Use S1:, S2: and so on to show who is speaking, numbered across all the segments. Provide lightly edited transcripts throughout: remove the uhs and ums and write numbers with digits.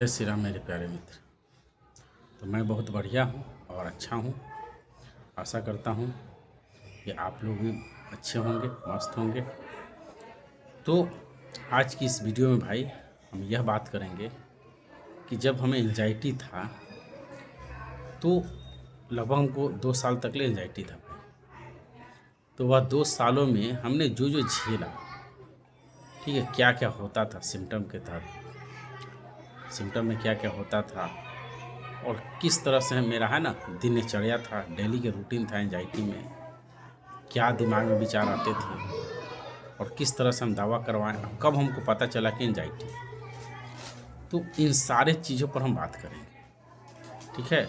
S1: जय श्री राम मेरे प्यारे मित्र। तो मैं बहुत बढ़िया हूँ और अच्छा हूँ। आशा करता हूँ कि आप लोग भी अच्छे होंगे, मस्त होंगे। तो आज की इस वीडियो में भाई हम यह बात करेंगे कि जब हमें एंजाइटी था तो लगभग हमको 2 साल तक ले एंजाइटी था भाई। तो वह 2 सालों में हमने जो जो झेला, ठीक है, क्या क्या होता था सिम्टम के तहत, सिम्टम में क्या क्या होता था और किस तरह से मेरा है ना दिनचर्या था, डेली के रूटीन था एंजाइटी में, क्या दिमाग में विचार आते थे और किस तरह से हम दावा करवाएं, कब हमको पता चला कि एंजाइटी। तो इन सारे चीज़ों पर हम बात करेंगे, ठीक है।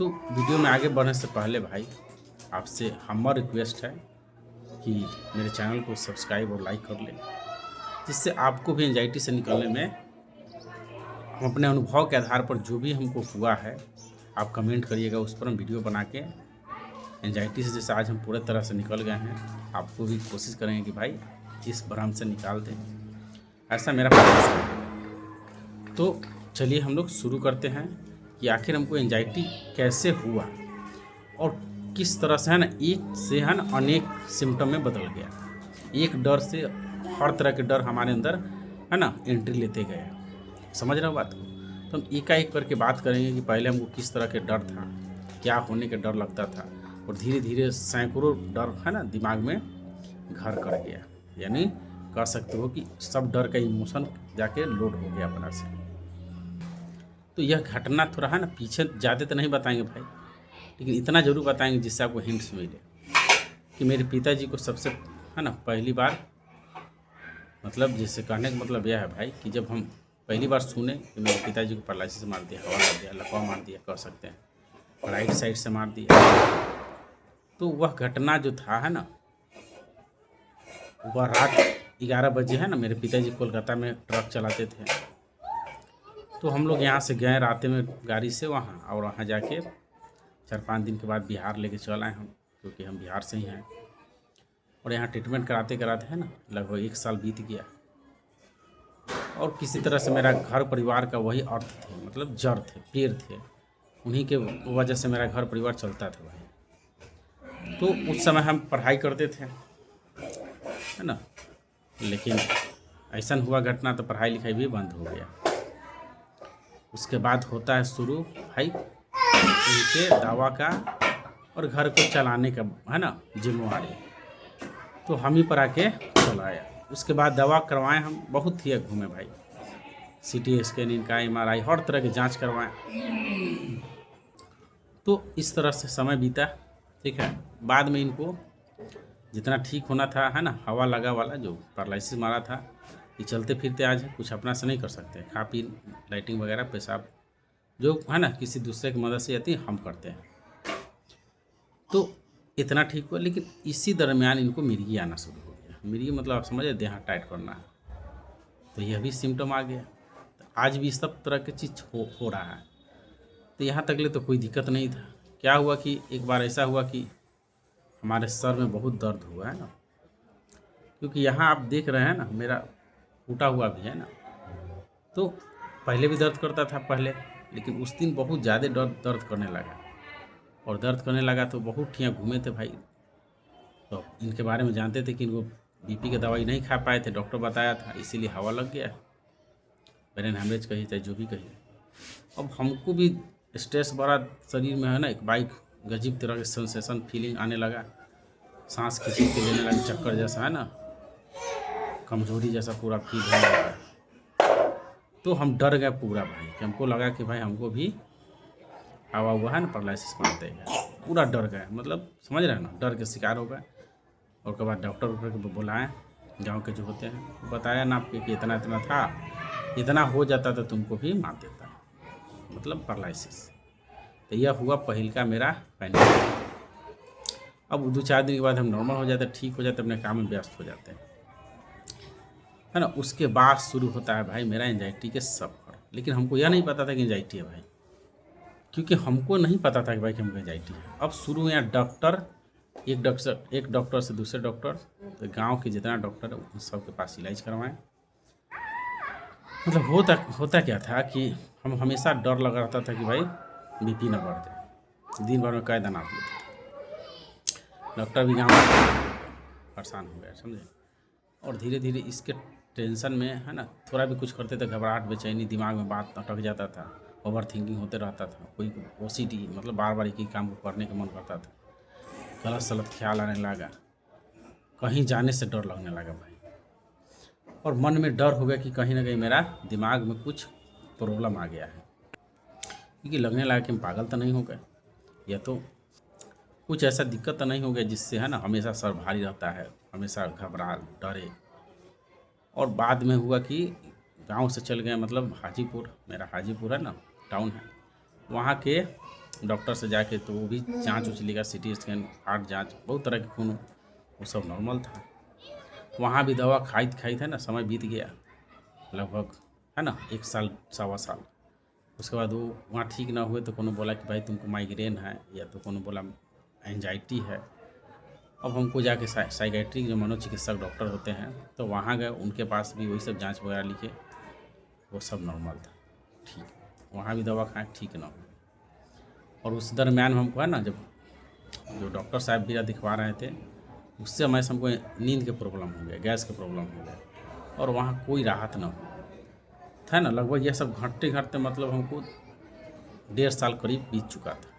S1: तो वीडियो में आगे बढ़ने से पहले भाई आपसे हमारा रिक्वेस्ट है कि मेरे चैनल को सब्सक्राइब और लाइक कर लें, जिससे आपको भी एंजाइटी से निकलने में हम अपने अनुभव के आधार पर जो भी हमको हुआ है आप कमेंट करिएगा, उस पर हम वीडियो बना के एंजाइटी से जैसे आज हम पूरे तरह से निकल गए हैं, आपको भी कोशिश करेंगे कि भाई इस भ्रम से निकाल दें, ऐसा मेरा प्रयास है। तो चलिए हम लोग शुरू करते हैं कि आखिर हमको एंजाइटी कैसे हुआ और किस तरह से है ना एक से है ना अनेक सिम्टम में बदल गया। एक डर से हर तरह के डर हमारे अंदर है ना एंट्री लेते गए। समझ रहे हो बात को? तो हम एकाएक करके बात करेंगे कि पहले हमको किस तरह के डर था, क्या होने के डर लगता था, और धीरे धीरे सैकड़ों डर है ना दिमाग में घर कर गया। यानी कह सकते हो कि सब डर का इमोशन जाके लोड हो गया अपना से। तो यह घटना थोड़ा है ना पीछे ज़्यादा तो नहीं बताएंगे भाई, लेकिन इतना ज़रूर बताएंगे जिससे आपको हिंट्स मिले कि मेरे पिताजी को सबसे है ना पहली बार, मतलब जैसे कहने का मतलब यह है भाई कि जब हम पहली बार सुने कि मेरे पिताजी को पैरालिसिस मार दिया, हवा लग गया, लकवा मार दिया, कह सकते हैं राइट साइड से मार दिया। तो वह घटना जो था है ना, वह रात 11 बजे है ना, मेरे पिताजी कोलकाता में ट्रक चलाते थे। तो हम लोग यहाँ से गए रात में गाड़ी से वहाँ, और वहाँ जाके 4-5 दिन के बाद बिहार लेके चल आए हम, क्योंकि हम बिहार से ही हैं। और यहाँ ट्रीटमेंट कराते कराते है ना लगभग 1 साल बीत गया। और किसी तरह से मेरा घर परिवार का वही अर्थ थे, मतलब जड़ थे, पेड़ थे, उन्हीं के वजह से मेरा घर परिवार चलता था भाई। तो उस समय हम पढ़ाई करते थे है ना, लेकिन ऐसा हुआ घटना तो पढ़ाई लिखाई भी बंद हो गया। उसके बाद होता है शुरू भाई उनके दावा का और घर को चलाने का है ना जिम्मेवारी, तो हम ही पर आके चलाया। उसके बाद दवा करवाएं हम, बहुत ही घूमे भाई, CT स्कैन, इनका MRI, हर तरह की जांच करवाएं। तो इस तरह से समय बीता, ठीक है। बाद में इनको जितना ठीक होना था है ना, हवा लगा वाला जो पैरालिसिस मारा था, ये चलते फिरते आज है, कुछ अपना से नहीं कर सकते, खा पी लाइटिंग वगैरह पेशाब जो है ना किसी दूसरे की मदद से आती है हम करते हैं। तो इतना ठीक हुआ, लेकिन इसी दरमियान इनको मिर्गी आना शुरू हो गया। मिर्गी मतलब आप समझे, देह टाइट करना है, तो यह भी सिम्टम आ गया। तो आज भी सब तरह की चीज़ हो रहा है। तो यहाँ तक ले तो कोई दिक्कत नहीं था। क्या हुआ कि एक बार ऐसा हुआ कि हमारे सर में बहुत दर्द हुआ है ना, क्योंकि यहाँ आप देख रहे हैं ना मेरा टूटा हुआ भी है ना। तो पहले भी दर्द करता था पहले, लेकिन उस दिन बहुत ज़्यादा दर्द करने लगा, और दर्द करने लगा तो बहुत ठिया घूमे थे भाई। तो इनके बारे में जानते थे कि इनको BP की दवाई नहीं खा पाए थे, डॉक्टर बताया था, इसीलिए हवा लग गया, ब्रेन हेमरेज कही चाहे जो भी कही। अब हमको भी स्ट्रेस बड़ा शरीर में है ना, एक बाइक गजीब तरह के सेंसेशन फीलिंग आने लगा, सांस खींच के लेने लगा, चक्कर जैसा है ना, कमजोरी जैसा पूरा फील होने लगा। तो हम डर गए पूरा भाई, कि हमको लगा कि भाई हमको भी हवा हुआ है ना पैरालिसिस मारते हैं, पूरा डर गए, मतलब समझ रहे हैं ना, डर के शिकार हो गए। और उसके बाद डॉक्टर को बुलाएं, गांव के जो होते हैं, बताया ना आपके कि इतना इतना था, इतना हो जाता तो तुमको भी मार देता, मतलब पैरालिसिस। तो यह हुआ पहल का मेरा पैनिक। अब 2-4 दिन के बाद हम नॉर्मल हो जाते, ठीक हो जाते, अपने काम में व्यस्त हो जाते हैं, है ना। उसके बाद शुरू होता है भाई मेरा एंजाइटी के सफ़र। लेकिन हमको यह नहीं पता था कि एंजाइटी है भाई, क्योंकि हमको नहीं पता था कि भाई कि हमको एंजाइटी है। अब शुरू यहाँ डॉक्टर, एक डॉक्टर से दूसरे डॉक्टर, तो गांव के जितना डॉक्टर है उन सब के पास इलाज करवाएं। मतलब होता क्या था कि हम हमेशा डर लगा रहता था कि भाई बीपी ना बढ़ जाए। दिन भर में कई दिन आप लेते, डॉक्टर भी गाँव परेशान हो गया, समझे। और धीरे धीरे इसके टेंशन में है ना, थोड़ा भी कुछ करते थे घबराहट बेचैनी, दिमाग में बात अटक जाता था, ओवर थिंकिंग होते रहता था, कोई ओसीडी मतलब बार बार एक ही काम को करने का मन करता था, गलत सलत ख्याल आने लगा, कहीं जाने से डर लगने लगा भाई। और मन में डर हो गया कि कहीं ना कहीं मेरा दिमाग में कुछ प्रॉब्लम आ गया है, क्योंकि लगने लगा कि हम पागल तो नहीं हो गए, या तो कुछ ऐसा दिक्कत तो नहीं हो गया जिससे है ना हमेशा सर भारी रहता है, हमेशा घबरा डरे। और बाद में हुआ कि गांव से चल गए, मतलब हाजीपुर, मेरा हाजीपुर है ना टाउन है, वहाँ के डॉक्टर से जाके तो वो भी जांच उच लेगा, सिटी स्कैन, हार्ट जांच, बहुत तरह के खून, वो सब नॉर्मल था। वहाँ भी दवा खाई था ना, समय बीत गया लगभग है ना 1 साल 1.25 साल। उसके बाद वो वहाँ ठीक ना हुए तो कोनो बोला कि भाई तुमको माइग्रेन है, या तो कोनो बोला एंजाइटी है। अब हमको जाके साइकेट्रिक जो मनोचिकित्सक डॉक्टर होते हैं तो वहाँ गए, उनके पास भी वही सब जांच वगैरह लिखे, वो सब नॉर्मल था, ठीक। वहाँ भी दवा खाएं, ठीक ना हो। और उस दरम्यान हमको है ना, जब जो डॉक्टर साहब मेरा दिखवा रहे थे, उससे हमें हमको नींद के प्रॉब्लम हो गया, गैस के प्रॉब्लम हो गया, और वहाँ कोई राहत ना हो था ना। लगभग ये सब घटते घटते मतलब हमको 1.5 साल करीब बीत चुका था।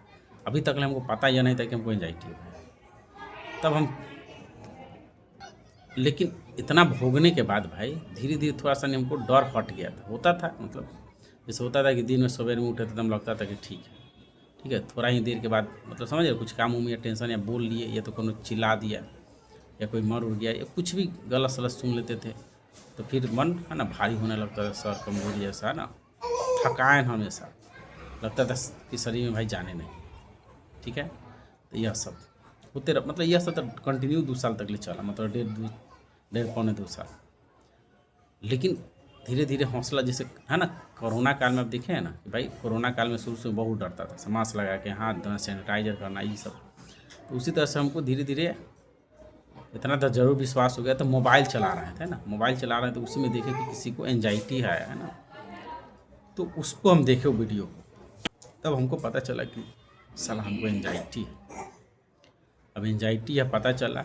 S1: अभी तक हमको पता यह नहीं था कि हमको एंजाइटी है। तब हम, लेकिन इतना भोगने के बाद भाई धीरे धीरे थोड़ा सा हमको डर हट गया था। होता था मतलब जैसे होता था कि दिन में सवेरे में उठे तो एकदम लगता था कि ठीक है ठीक है, थोड़ा ही देर के बाद मतलब समझ रहे, कुछ काम उम या टेंशन या बोल लिए, या तो कोनो चिल्ला दिया, या कोई मर उड़ गया, या कुछ भी गलत सलत सुन लेते थे, तो फिर मन है ना भारी होने लगता था, सर कमजोरी जैसा है ना, थकान हमेशा लगता था कि शरीर में भाई जाने नहीं, ठीक है। तो यह सब होते मतलब यह सब तो कंटिन्यू 2 साल तक ले चला, मतलब 1.5 पौने 2 साल। लेकिन धीरे धीरे हौसला, जैसे है ना कोरोना काल में आप देखे हैं ना कि भाई कोरोना काल में शुरू से बहुत डरता था, मास्क लगा के हाथ धोना, सैनिटाइजर करना, ये सब। तो उसी तरह से हमको धीरे धीरे इतना तो जरूर विश्वास हो गया। तो मोबाइल चला रहे थे ना, मोबाइल चला रहे थे, उसी में देखे कि किसी को एंजाइटी है ना, तो उसको हम देखे वीडियो को, तब हमको पता चला कि साला हमको एंजाइटी है। अब एंजाइटी है पता चला,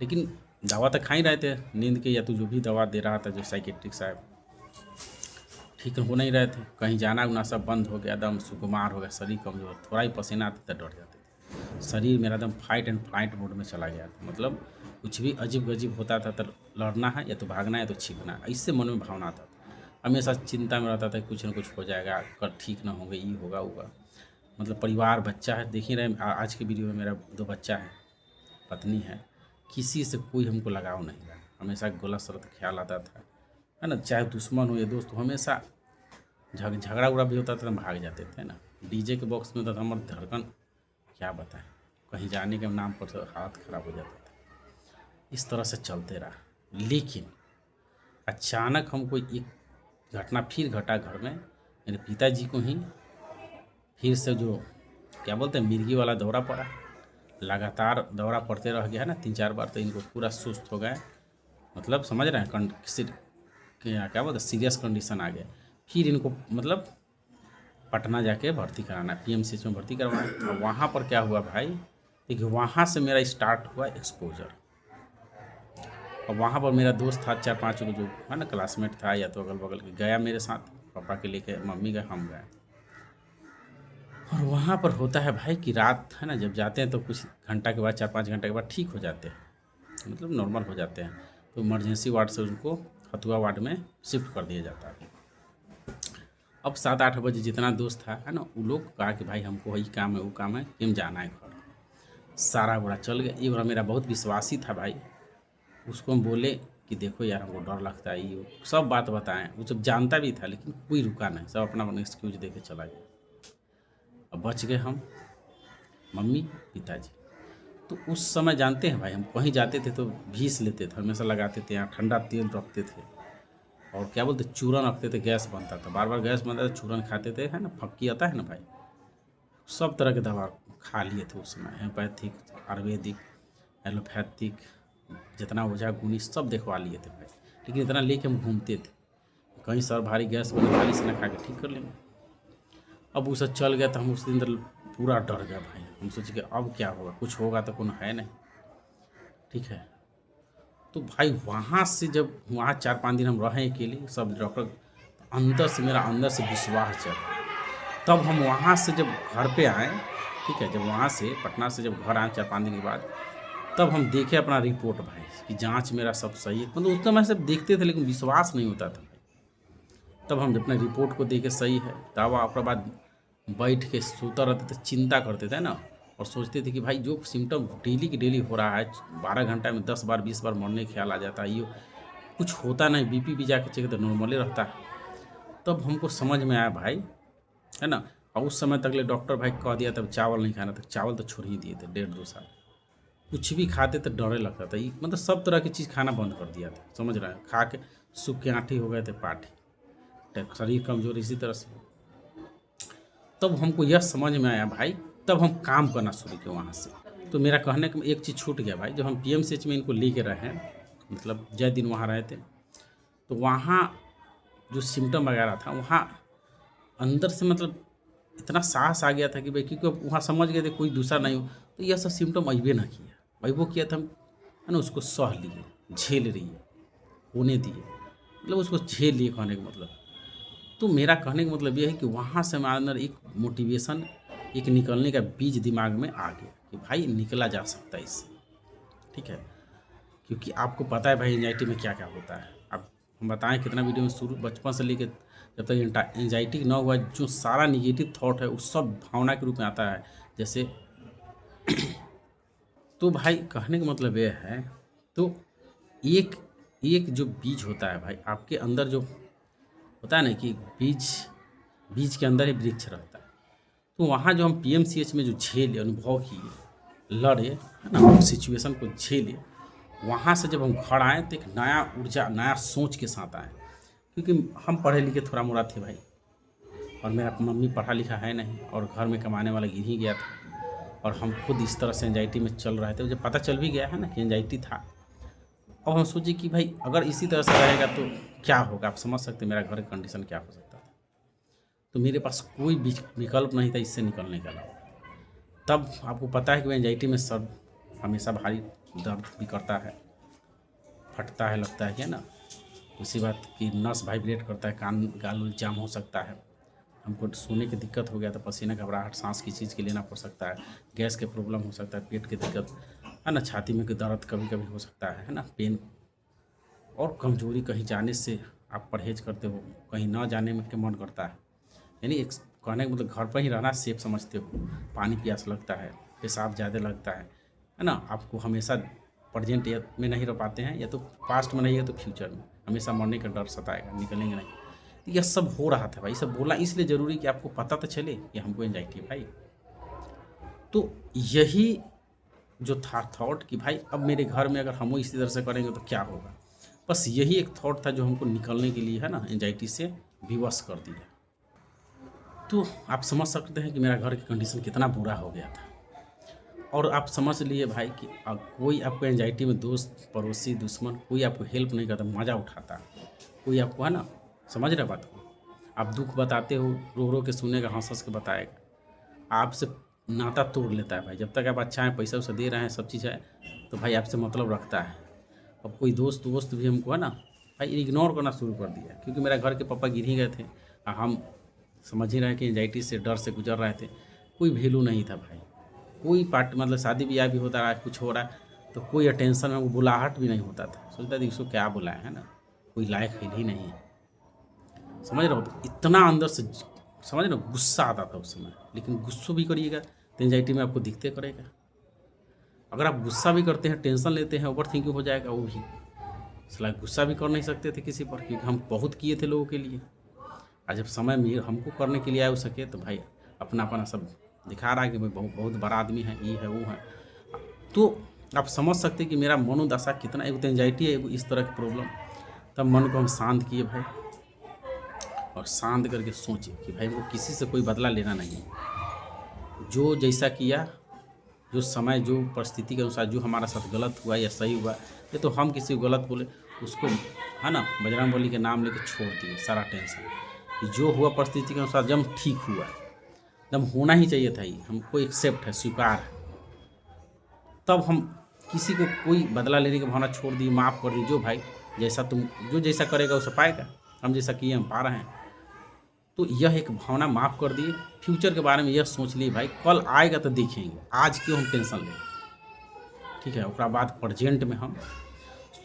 S1: लेकिन दवा तो खा ही रहे थे नींद के, या तो जो भी दवा दे रहा था जो साइकेट्रिक साहब, ठीक हो नहीं रहे थे। कहीं जाना उना सब बंद हो गया, एकदम सुकुमार हो गया, शरीर कमजोर, थोड़ा ही पसीना आता था डर जाते थे, शरीर मेरा एकदम फाइट एंड फ्लाइट मोड में चला गया था। मतलब कुछ भी अजीब गजीब होता था तो लड़ना है, या तो भागना है, या तो छिपना है, इससे मन में भावना आता था। हमेशा चिंता में रहता था कुछ ना कुछ हो जाएगा, कल ठीक ना होंगे, ये होगा होगा। मतलब परिवार, बच्चा है, देख ही रहे आज की वीडियो में मेरा 2 बच्चा है, पत्नी है, किसी से कोई हमको लगाव नहीं रहा। हमेशा गलत सलत ख्याल आता था, है ना, चाहे दुश्मन हो या दोस्त हो, हमेशा झगड़ा उगड़ा भी होता था तो भाग जाते थे ना। डीजे के बॉक्स में तो हमारा धड़कन क्या बताएं, कहीं जाने के नाम पर तो हाथ खराब हो जाता था। इस तरह से चलते रहा, लेकिन अचानक हमको एक घटना फिर घटा घर में। मेरे पिताजी को ही फिर से जो क्या बोलते हैं मिर्गी वाला दौरा पड़ा, लगातार दौरा पड़ते रह गया है ना 3-4 बार, तो इनको पूरा सुस्त हो गए, मतलब समझ रहे हैं क्या बोलते सीरियस कंडीशन आ गया। फिर इनको मतलब पटना जाके भर्ती कराना, पीएमसीएच में भर्ती करवाएं। और वहाँ पर क्या हुआ भाई, देखिए वहाँ से मेरा स्टार्ट हुआ एक्सपोजर। और वहाँ पर मेरा दोस्त था 4-5 जो है ना क्लासमेट था, या तो अगल बगल के, गया मेरे साथ, पापा के लेके, मम्मी गए, हम गए। और वहाँ पर होता है भाई कि रात है ना जब जाते हैं तो कुछ घंटा के बाद, 4-5 घंटे के बाद ठीक हो जाते हैं, मतलब नॉर्मल हो जाते हैं। तो इमरजेंसी वार्ड से उनको हथुआ वार्ड में शिफ्ट कर दिया जाता है। अब 7-8 बजे जितना दोस्त था है ना, वो लोग कहा कि भाई हमको वही काम है, वो काम है कि हम जाना है घर। सारा बुरा चल गया। ये बड़ा मेरा बहुत विश्वासी था भाई, उसको हम बोले कि देखो यार हमको डर लगता है, ये सब बात बताएं। वो सब जानता भी था, लेकिन कोई रुका नहीं, सब अपना अपना एक्सक्यूज दे के चला गया। अब बच गए हम, मम्मी, पिताजी। तो उस समय जानते हैं भाई, हम कहीं जाते थे तो भीस लेते थे, हमेशा लगाते थे, यहाँ ठंडा तेल रखते थे, और क्या बोलते चूरन रखते थे, गैस बनता था, बार बार गैस बनता था, चूरन खाते थे, है ना, फक्की आता है ना भाई, सब तरह के दवा खा लिए थे उस समय, हेमोपैथिक, आयुर्वेदिक, एलोपैथिक, जितना ओझा गुनी सब दिखवा लिए थे भाई। लेकिन इतना लेके हम घूमते थे, कहीं सर भारी गैस बने वाली से ना खा के ठीक कर लेंगे। अब वो सब चल गया तो हम उस दिन अंदर पूरा डर गया भाई। हम सोचे कि अब क्या होगा, कुछ होगा तो कौन है नहीं, ठीक है। तो भाई वहाँ से जब वहाँ 4-5 दिन हम रहे अकेले सब डॉक्टर, अंदर से मेरा अंदर से विश्वास जगा। तब हम वहाँ से जब घर पे आए, ठीक है, जब वहाँ से पटना से जब घर आए 4-5 दिन के बाद, तब हम देखे अपना रिपोर्ट भाई कि जांच मेरा सब सही है। मतलब उस समय सब देखते थे लेकिन विश्वास नहीं होता था भाई। तब हम अपने रिपोर्ट को देखे सही है, दवा उसके बाद बैठ के सोता रहते थे, चिंता करते थे ना, और सोचते थे कि भाई जो सिम्टम डेली की डेली हो रहा है, 12 घंटा में 10 बार 20 बार मरने का ख्याल आ जाता है, ये कुछ होता नहीं, बीपी भी जाके चेक तो नॉर्मली रहता है। तब हमको समझ में आया भाई, है ना। और उस समय तक ले डॉक्टर भाई कह दिया तब चावल नहीं खाना था, चावल तो छोड़ ही दिए थे 1.5-2 साल। कुछ भी खाते तो डरे लगता था, ये मतलब सब तरह की चीज़ खाना बंद कर दिया था, समझ रहे हैं। खा के सूख के आँठी हो गए थे, पाठी, शरीर कमजोर इसी तरह से। तब हमको यह समझ में आया भाई, तब हम काम करना शुरू किए वहाँ से। तो मेरा कहने का एक चीज़ छूट गया भाई, जब हम PMCH में इनको लेके रहे, मतलब जय दिन वहाँ रहे थे, तो वहाँ जो सिम्टम वगैरह था वहाँ अंदर से मतलब इतना साहस आ गया था कि भाई, क्योंकि वहाँ समझ गए थे कोई दूसरा नहीं हो, तो यह सब सिम्टम अइबे ना किया भाई। वो किया था हम, है ना, उसको सह लिए, झेल रही है, होने दिए, मतलब उसको झेल लिए कहने का मतलब। तो मेरा कहने का मतलब ये है कि वहाँ से हमारे अंदर एक मोटिवेशन, एक निकलने का बीज दिमाग में आ गया कि भाई निकला जा सकता है इससे, ठीक है। क्योंकि आपको पता है भाई एंजाइटी में क्या क्या होता है। अब हम बताएं कितना वीडियो में शुरू बचपन से लेकर जब तक एंजाइटी ना हुआ, जो सारा निगेटिव थॉट है वो सब भावना के रूप में आता है जैसे। तो भाई कहने का मतलब ये है, तो एक एक जो बीज होता है भाई आपके अंदर, जो होता है ना कि बीज के अंदर ही वृक्ष रहता है। तो वहाँ जो हम PMCH में जो झेले, अनुभव किए, लड़े, है ना, उस सिचुएशन को झेले, वहाँ से जब हम घर आए तो एक नया ऊर्जा, नया सोच के साथ आए। क्योंकि हम पढ़े लिखे थोड़ा मोड़ा थे भाई, और मेरा मम्मी पढ़ा लिखा है नहीं, और घर में कमाने वाला गिर ही गया था, और हम खुद इस तरह से एंजाइटी में चल रहे थे। मुझे पता चल भी गया है ना कि एंजाइटी था। अब हम सोचे कि भाई अगर इसी तरह से रहेगा तो क्या होगा। आप समझ सकते मेरा घर का कंडीशन क्या हो सकता था। तो मेरे पास कोई विकल्प नहीं था इससे निकलने का अलावा। तब आपको पता है कि एंजाइटी में सर हमेशा भारी दर्द भी करता है, फटता है, लगता है क्या ना, उसी बात की नस वाइब्रेट करता है, कान गाल जाम हो सकता है, हमको सोने की दिक्कत हो गया तो पसीना घबराहट, सांस की चीज़ के लेना पड़ सकता है, गैस के प्रॉब्लम हो सकता है, पेट की दिक्कत, है ना, छाती में दर्द कभी कभी हो सकता है ना, पेन, और कमजोरी। कहीं जाने से आप परहेज करते हो, कहीं ना जाने में के मन करता है, यानी एक कहने का मतलब घर पर ही रहना सेफ समझते हो। पानी प्यास लगता है, पेशाब ज़्यादा लगता है ना, आपको हमेशा प्रेजेंट में नहीं रह पाते हैं, या तो पास्ट में नहीं है तो फ्यूचर में, हमेशा मरने का डर सताएगा, निकलेंगे नहीं। तो यह सब हो रहा था भाई। सब बोला इसलिए ज़रूरी कि आपको पता तो चले कि हमको एंजाइटी है भाई। तो यही जो था थॉट कि भाई अब मेरे घर में अगर हम इसी तरह से करेंगे तो क्या होगा, बस यही एक थॉट था जो हमको निकलने के लिए, है ना, एंजाइटी से विवश कर दिया। तो आप समझ सकते हैं कि मेरा घर की कंडीशन कितना बुरा हो गया था। और आप समझ लिए भाई कि कोई आपको एंजाइटी में दोस्त, पड़ोसी, दुश्मन, कोई आपको हेल्प नहीं करता, मज़ा उठाता, कोई आपको, है ना, समझ रहे बात को। आप दुख बताते हो, रो रो के सुनेगा, हंस हंस के बताएगा, आपसे नाता तोड़ लेता है भाई। जब तक आप अच्छा है, पैसा वैसा दे रहे हैं, सब चीज़ है, तो भाई आपसे मतलब रखता है। अब कोई दोस्त भी हमको, है ना भाई, इग्नोर करना शुरू कर दिया। क्योंकि मेरा घर के पापा गिर ही गए थे, हम समझ ही रहे कि एंजाइटी से, डर से गुजर रहे थे। कोई वैल्यू नहीं था भाई, कोई पार्ट, मतलब शादी ब्याह भी होता रहा, कुछ हो रहा है तो कोई अटेंशन में, वो बुलाहट भी नहीं होता था। सोचता था इसको क्या बुलाए, है ना, कोई लायक ही नहीं है, समझ रहे हो। तो इतना अंदर से, समझ रहे हो, गुस्सा आता था उस समय। लेकिन गुस्सा भी करिएगा तो एंजाइटी में आपको दिखते करेगा। अगर आप गुस्सा भी करते हैं, टेंशन लेते हैं, ओवर थिंकिंग हो जाएगा वो भी। सलाह गुस्सा भी कर नहीं सकते थे किसी पर, क्योंकि हम बहुत किए थे लोगों के लिए। और जब समय में हमको करने के लिए आए सके, तो भाई अपना सब दिखा रहा है कि भाई बहुत बड़ा आदमी है, ये है वो है। तो आप समझ सकते हैं कि मेरा मनोदशा कितना, एक तो एंजाइटी है, इस तरह की प्रॉब्लम। तब मन को हम शांत किए भाई, और शांत करके सोचे कि भाई वो किसी से कोई बदला लेना नहीं है। जो जैसा किया, जो समय, जो परिस्थिति के अनुसार जो हमारा साथ गलत हुआ या सही हुआ, ये तो हम किसी को गलत बोले, उसको है ना बजरंगबली के नाम लेके छोड़ दिए सारा टेंशन, कि जो हुआ परिस्थिति के अनुसार जब ठीक हुआ, जब होना ही चाहिए था, ही हमको एक्सेप्ट है, स्वीकार है, तब हम किसी को कोई बदला लेने की भावना छोड़ दी, माफ़ कर दी। जो भाई जैसा तुम जो जैसा करेगा उसे पाएगा, हम जैसा किए हम पा रहे हैं। तो यह एक भावना, माफ़ कर दिए। फ्यूचर के बारे में यह सोच लिए भाई कल आएगा तो देखेंगे, आज क्यों हम टेंशन लें। ठीक है, उसके बाद प्रेजेंट में हम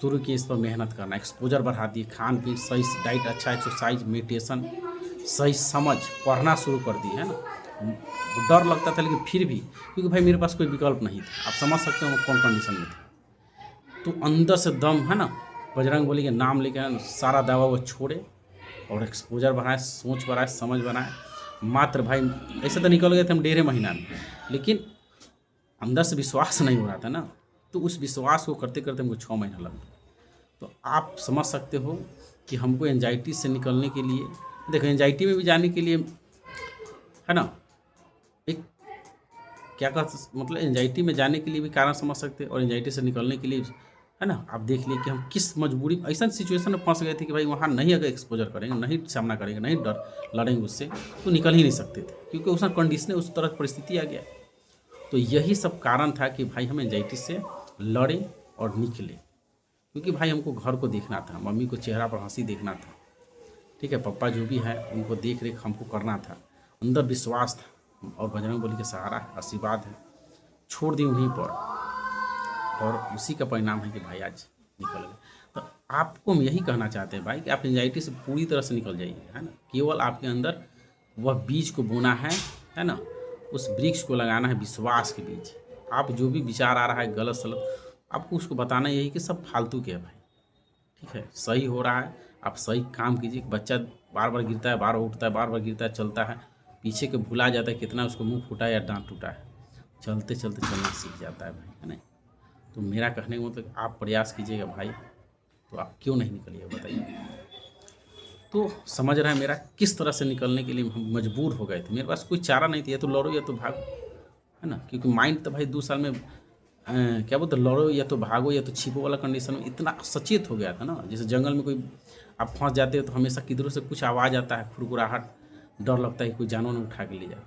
S1: शुरू किए इस पर मेहनत करना, एक्सपोजर बढ़ा दिए, खान पीन सही, डाइट अच्छा, एक्सरसाइज, मेडिटेशन सही, समझ, पढ़ना शुरू कर दिए, है ना। डर लगता था लेकिन फिर भी, क्योंकि भाई मेरे पास कोई विकल्प नहीं था, आप समझ सकते हो कौन कंडीशन में थे। तो अंदर से दम है ना बजरंगबली के नाम लेकर सारा दवा वो छोड़े और एक्सपोजर बढ़ाए, सोच बढ़ाए, समझ बनाए। मात्र भाई ऐसे तो निकल गए थे हम 1.5 महीना में, लेकिन अंदर से विश्वास नहीं हो रहा था ना, तो उस विश्वास को करते करते हमको 6 महीना लग गया। तो आप समझ सकते हो कि हमको एंजाइटी से निकलने के लिए, देखो एंजाइटी में भी जाने के लिए है ना, एक क्या कर मतलब एंजाइटी में जाने के लिए भी कारण समझ सकते हैं, और एंजाइटी से निकलने के लिए है ना, आप देख लिए कि हम किस मजबूरी ऐसा सिचुएशन में फंस गए थे कि भाई वहाँ नहीं अगर एक्सपोजर करेंगे, नहीं सामना करेंगे, नहीं डर लड़ेंगे उससे, तो निकल ही नहीं सकते थे, क्योंकि उसका कंडीशन उस तरह की परिस्थिति आ गया। तो यही सब कारण था कि भाई हम एंजाइटी से लड़े और निकले, क्योंकि भाई हमको घर को देखना था, मम्मी को चेहरा पर हंसी देखना था, ठीक है, पापा जो भी है उनको देख रेख हमको करना था। अंदर विश्वास था और बजरंगबली का सहारा है, आशीर्वाद है, छोड़ दी उन्हीं पर, और उसी का परिणाम है कि भाई आज निकल गए। तो आपको हम यही कहना चाहते हैं भाई कि आप एंजाइटी से पूरी तरह से निकल जाइए, है ना। केवल आपके अंदर वह बीज को बोना है ना, उस वृक्ष को लगाना है, विश्वास के बीज। आप जो भी विचार आ रहा है गलत सलत, आपको उसको बताना यही कि सब फालतू के है भाई, ठीक है, सही हो रहा है, आप सही काम कीजिए। बच्चा बार बार गिरता है, बार बार उठता है, बार बार गिरता है, चलता है, पीछे के भुला जाता है कितना उसको मुंह फूटा है या दांत टूटा है, चलते चलते चलना सीख जाता है भाई, है ना। तो मेरा कहने का मतलब आप प्रयास कीजिएगा भाई, तो आप क्यों नहीं निकलिएगा बताइए। तो समझ रहे हैं मेरा किस तरह से निकलने के लिए हम मजबूर हो गए थे, मेरे पास कोई चारा नहीं था, या तो लड़ो या तो भागो, है ना। क्योंकि माइंड तो भाई 2 साल में क्या बोलते, लड़ो या तो भागो या तो छिपो वाला कंडीशन में इतना सचेत हो गया था ना। जैसे जंगल में कोई आप फंस जाते हो तो हमेशा किधरों से कुछ आवाज़ आता है, खुरखुराहट, डर लगता है कि कोई जानवर ने उठा के ले जाए,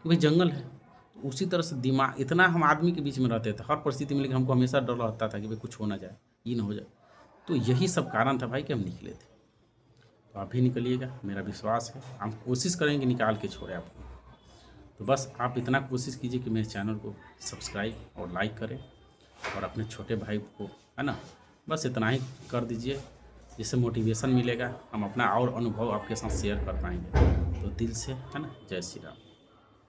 S1: तो भाई जंगल है। तो उसी तरह से दिमाग, इतना हम आदमी के बीच में रहते थे हर परिस्थिति में, लेकिन हमको हमेशा डर रहता था कि भाई कुछ हो ना जाए, ये ना हो जाए। तो यही सब कारण था भाई कि हम निकले थे। तो आप भी निकलिएगा, मेरा विश्वास है, हम कोशिश करेंगे निकाल के छोड़े आपको। तो बस आप इतना कोशिश कीजिए कि मेरे चैनल को सब्सक्राइब और लाइक करें, और अपने छोटे भाई को, है ना, बस इतना ही कर दीजिए, जिससे मोटिवेशन मिलेगा, हम अपना और अनुभव आपके साथ शेयर कर पाएंगे। तो दिल से, है ना, जय श्री राम।